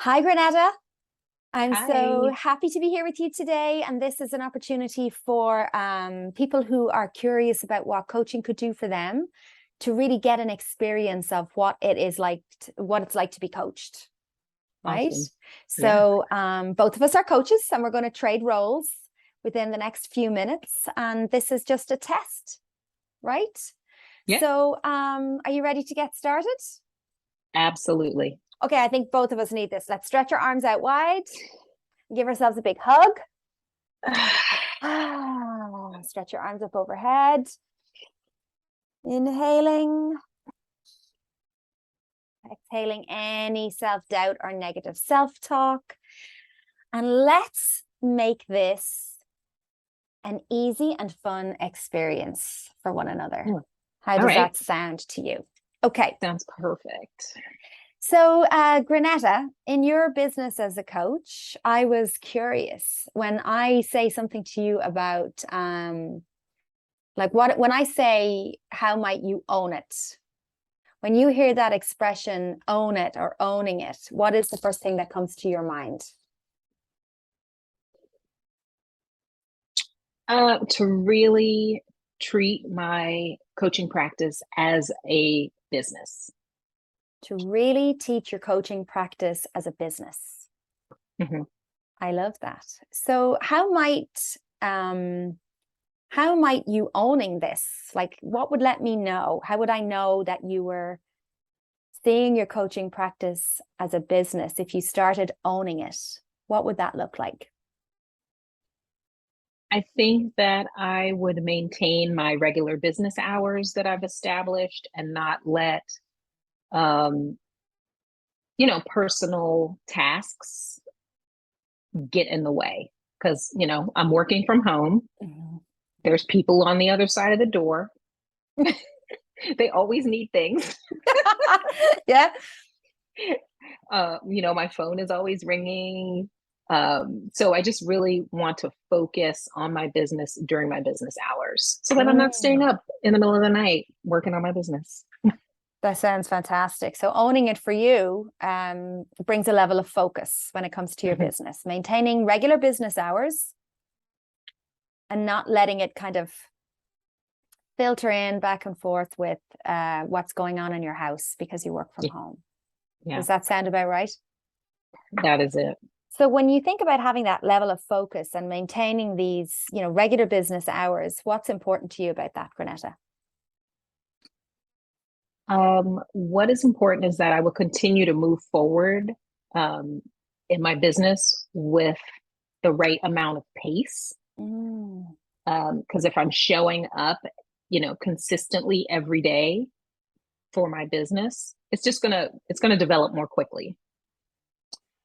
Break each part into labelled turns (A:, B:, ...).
A: Hi, Granetta. I'm so
B: Hi.
A: happy to be here with you today. And this is an opportunity for people who are curious about what coaching could do for them to really get an experience of what it is like, what it's like to be coached, right?
B: Awesome. Yeah.
A: So both of us are coaches and we're going to trade roles within the next few minutes. And this is just a test, right?
B: Yeah.
A: So are you ready to get started?
B: Absolutely.
A: Okay, I think both of us need this. Let's stretch our arms out wide. Give ourselves a big hug. Stretch your arms up overhead. Inhaling. Exhaling any self-doubt or negative self-talk. And let's make this an easy and fun experience for one another.
B: Hmm.
A: How
B: All
A: does
B: right.
A: that sound to you? Okay.
B: Sounds perfect.
A: So, Granetta, in your business as a coach, I was curious when I say something to you about like when I say, how might you own it? When you hear that expression, own it or owning it, what is the first thing that comes to your mind?
B: To really treat my coaching practice as a business.
A: To really teach your coaching practice as a business.
B: Mhm.
A: I love that. So how might you owning this? Like, what would let me know? How would I know that you were seeing your coaching practice as a business if you started owning it? What would that look like?
B: I think that I would maintain my regular business hours that I've established and not let, um, personal tasks get in the way. Because, I'm working from home.
A: Mhm.
B: There's people on the other side of the door. They always need things.
A: Yeah.
B: My phone is always ringing. So I just really want to focus on my business during my business hours so that I'm not staying
A: Mm.
B: up in the middle of the night working on my business.
A: That sounds fantastic. So owning it for you brings a level of focus when it comes to your
B: Mhm.
A: business, maintaining regular business hours and not letting it kind of filter in back and forth with what's going on in your house because you work from
B: Yeah,
A: home.
B: yeah,
A: Does that sound about right?
B: that is it.
A: So when you think about having that level of focus and maintaining these, regular business hours, what's important to you about that, Granetta?
B: What is important is that I will continue to move forward um, in my business with the right amount of pace.
A: Mm.
B: Because if I'm showing up, consistently every day for my business, it's gonna develop more quickly.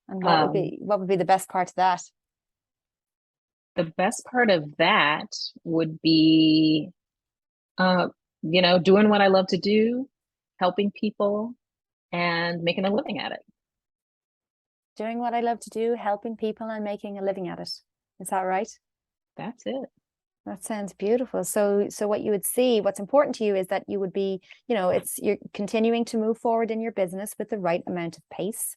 A: And what would
B: Um,
A: be what would be the best part of that?
B: the best part of that would be, uh, doing what I love to do, helping people, and making a living at it.
A: Doing what I love to do, helping people and making a living at it. Is that right?
B: That's it.
A: That sounds beautiful. So what you would see, what's important to you is that you would be, it's you're continuing to move forward in your business with the right amount of pace.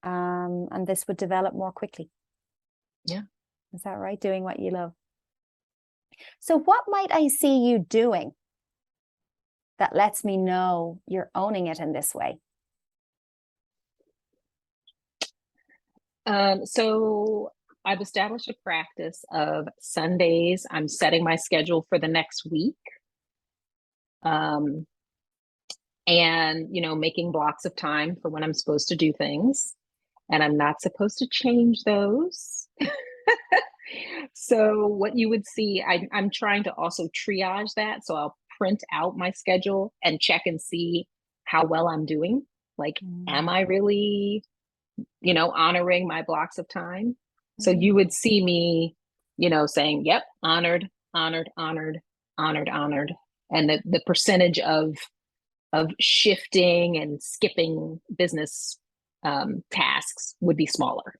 A: And this would develop more quickly.
B: Yeah.
A: Is that right? Doing what you love. So what might I see you doing that lets me know you're owning it in this way?
B: So I've established a practice of Sundays. I'm setting my schedule for the next week. Um, and making blocks of time for when I'm supposed to do things, and I'm not supposed to change those. So what you would see, I'm trying to also triage that. So I'll print out my schedule and check and see how well I'm doing. Like, am
A: Mm.
B: I really, honoring my blocks of time? So you
A: Mm.
B: would see me, saying, yep, honored, honored, honored, honored, honored. And the percentage of shifting and skipping business tasks would be smaller.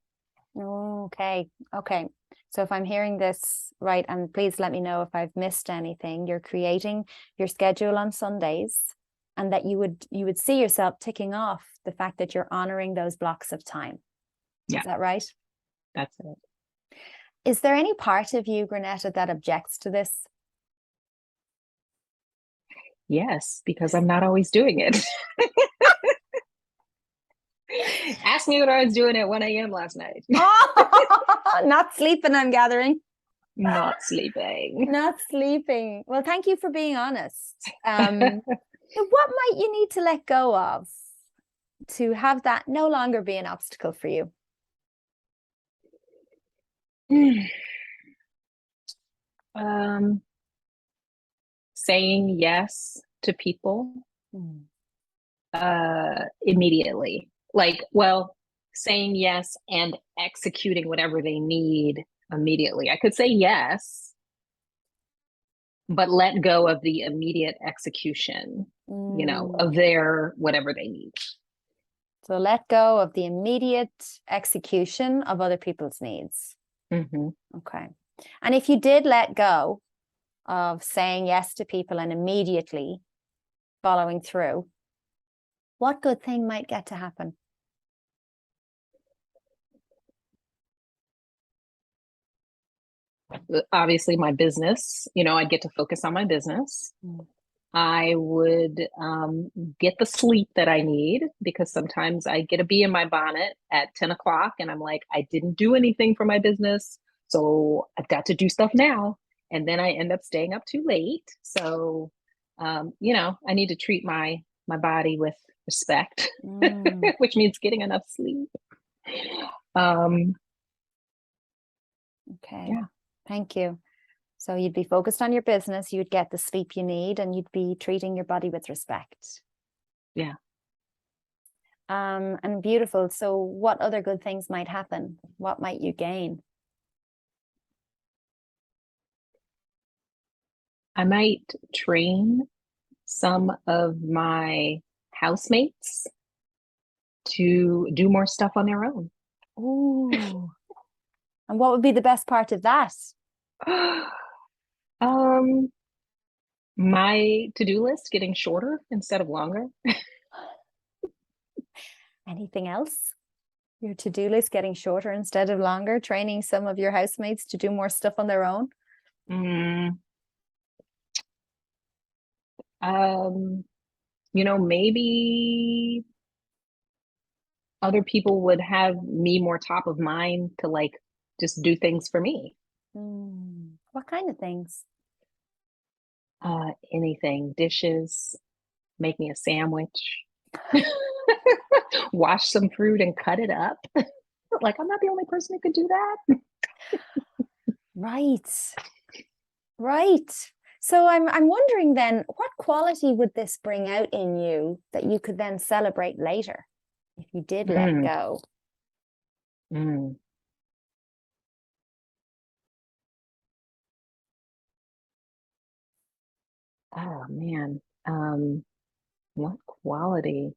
A: Okay. Okay. So if I'm hearing this right, and please let me know if I've missed anything, you're creating your schedule on Sundays and that you would see yourself ticking off the fact that you're honoring those blocks of time.
B: Yeah.
A: Is that right?
B: That's it.
A: Is there any part of you, Granetta, that objects to this?
B: Yes, because I'm not always doing it. Ask me what I was doing at 1 a.m. last night.
A: Oh, not sleeping, I'm gathering.
B: Not sleeping.
A: Not sleeping. Well, thank you for being honest. What might you need to let go of to have that no longer be an obstacle for you?
B: Saying yes to people immediately. Like, well, saying yes and executing whatever they need immediately. I could say yes, but let go of the immediate execution, of their whatever they need.
A: So let go of the immediate execution of other people's needs.
B: Mm-hmm.
A: Okay. And if you did let go of saying yes to people and immediately following through, what good thing might get to happen?
B: Obviously, my business, I'd get to focus on my business. I would get the sleep that I need, because sometimes I get a bee in my bonnet at 10 o'clock and I'm like, I didn't do anything for my business, so I've got to do stuff now. And then I end up staying up too late. So, I need to treat my body with respect, which means getting enough sleep.
A: Okay.
B: Yeah.
A: Thank you. So you'd be focused on your business, you'd get the sleep you need, and you'd be treating your body with respect.
B: Yeah.
A: And beautiful. So what other good things might happen? What might you gain?
B: I might train some of my housemates to do more stuff on their own.
A: Ooh. And what would be the best part of that?
B: My to-do list getting shorter instead of longer.
A: Anything else? Your to-do list getting shorter instead of longer, training some of your housemates to do more stuff on their own?
B: Maybe other people would have me more top of mind to just do things for me.
A: What kind of things?
B: Anything. Dishes, make me a sandwich, wash some fruit and cut it up. I'm not the only person who could do that.
A: Right. So I'm wondering then, what quality would this bring out in you that you could then celebrate later if you did let go?
B: Oh man. What quality?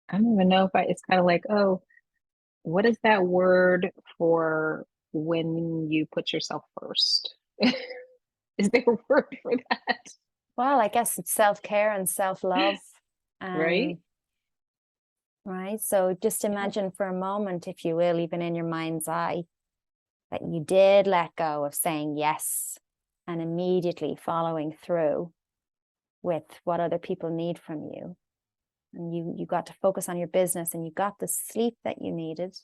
B: I don't even know if it's kind of like, oh, what is that word for when you put yourself first? Is there a word for that?
A: Well, I guess it's self-care and self-love.
B: Right?
A: Right. So just imagine for a moment, if you will, even in your mind's eye, that you did let go of saying yes and immediately following through with what other people need from you. And you got to focus on your business, and you got the sleep that you needed,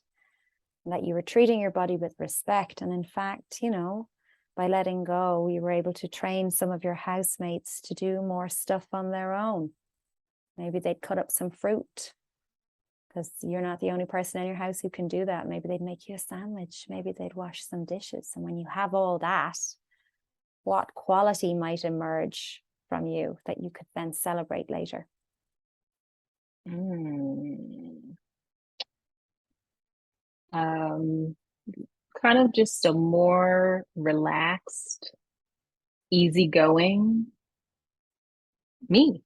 A: and that you were treating your body with respect. And in fact, by letting go, you were able to train some of your housemates to do more stuff on their own. Maybe they'd cut up some fruit, because you're not the only person in your house who can do that. Maybe they'd make you a sandwich. Maybe they'd wash some dishes. And when you have all that, what quality might emerge from you that you could then celebrate later?
B: Kind of just a more relaxed, easygoing me.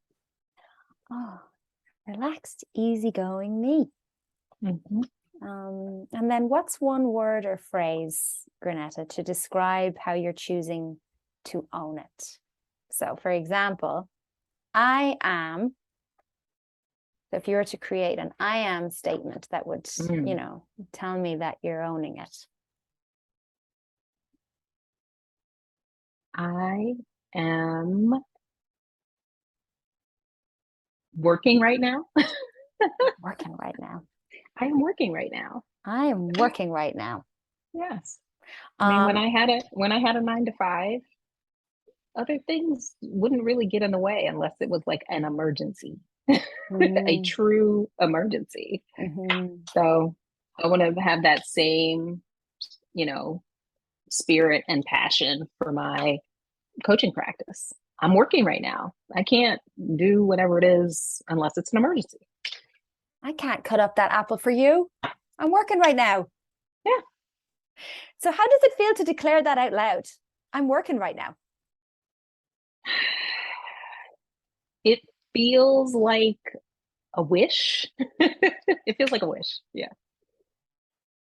A: Oh, relaxed, easygoing me. And then what's one word or phrase, Granetta, to describe how you're choosing to own it? So, for example, I am. So if you were to create an I am statement that would, tell me that you're owning it.
B: I am working right now.
A: Working right now.
B: I am working right now.
A: I am working right now.
B: Yes. I mean, when I had a 9-to-5, other things wouldn't really get in the way unless it was like an emergency, a true emergency. So I want to have that same, spirit and passion for my coaching practice. I'm working right now. I can't do whatever it is unless it's an emergency.
A: I can't cut up that apple for you. I'm working right now.
B: Yeah.
A: So how does it feel to declare that out loud? I'm working right now.
B: It feels like a wish. It feels like a wish. Yeah.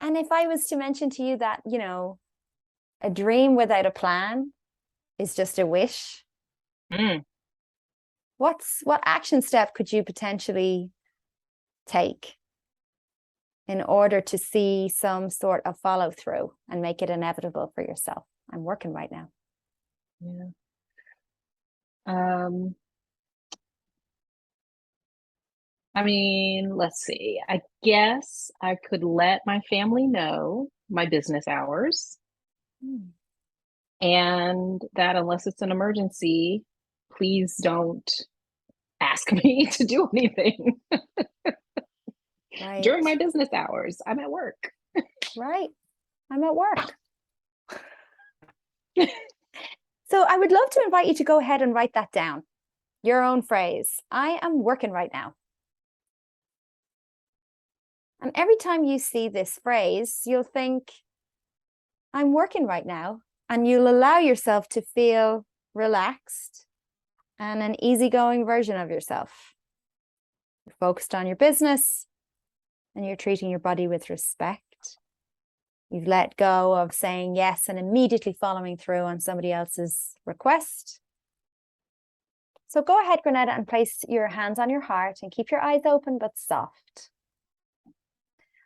A: And if I was to mention to you that, a dream without a plan is just a wish, what action step could you potentially take in order to see some sort of follow through and make it inevitable for yourself? I'm working right now.
B: Yeah. I mean, let's see. I guess I could let my family know my business hours. And that unless it's an emergency, please don't ask me to do anything during my business hours. I'm at work.
A: Right. I'm at work. So I would love to invite you to go ahead and write that down. Your own phrase. I am working right now. And every time you see this phrase, you'll think, I'm working right now. And you'll allow yourself to feel relaxed and an easygoing version of yourself. You're focused on your business and you're treating your body with respect. You've let go of saying yes and immediately following through on somebody else's request. So go ahead, Granetta, and place your hands on your heart and keep your eyes open but soft.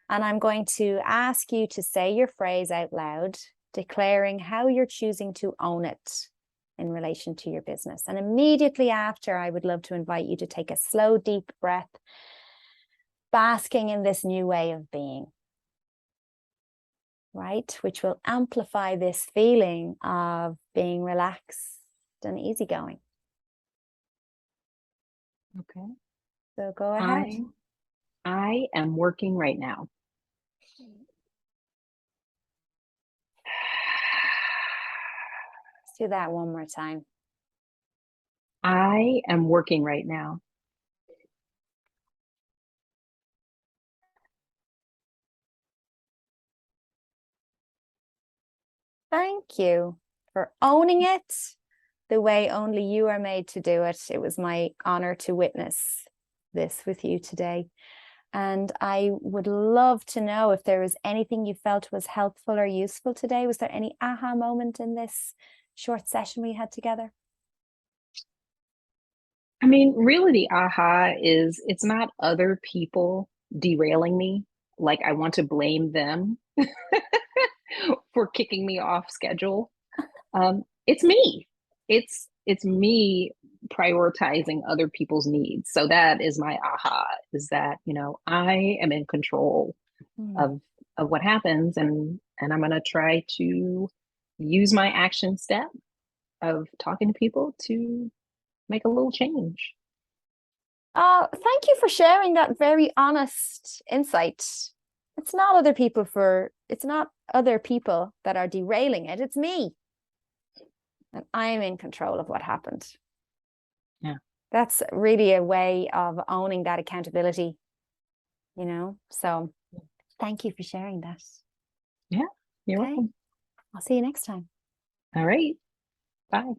A: And I'm going to ask you to say your phrase out loud, declaring how you're choosing to own it in relation to your business. And immediately after, I would love to invite you to take a slow, deep breath, basking in this new way of being, right? Which will amplify this feeling of being relaxed and easygoing.
B: Okay.
A: So go ahead.
B: I am working right now.
A: Let's do that one more time.
B: I am working right now.
A: Thank you for owning it the way only you are made to do it. It was my honor to witness this with you today. And I would love to know if there was anything you felt was helpful or useful today. Was there any aha moment in this short session we had together?
B: I mean, really the aha is it's not other people derailing me. Like I want to blame them for kicking me off schedule. It's me. It's me prioritizing other people's needs. So that is my aha, is that, I am in control of what happens, and I'm going to try to use my action step of talking to people to make a little change.
A: Thank you for sharing that very honest insight. It's not other people that are derailing it. It's me. And I'm in control of what happened.
B: Yeah.
A: That's really a way of owning that accountability, So thank you for sharing that.
B: Yeah, you're welcome.
A: I'll see you next time.
B: All right. Bye.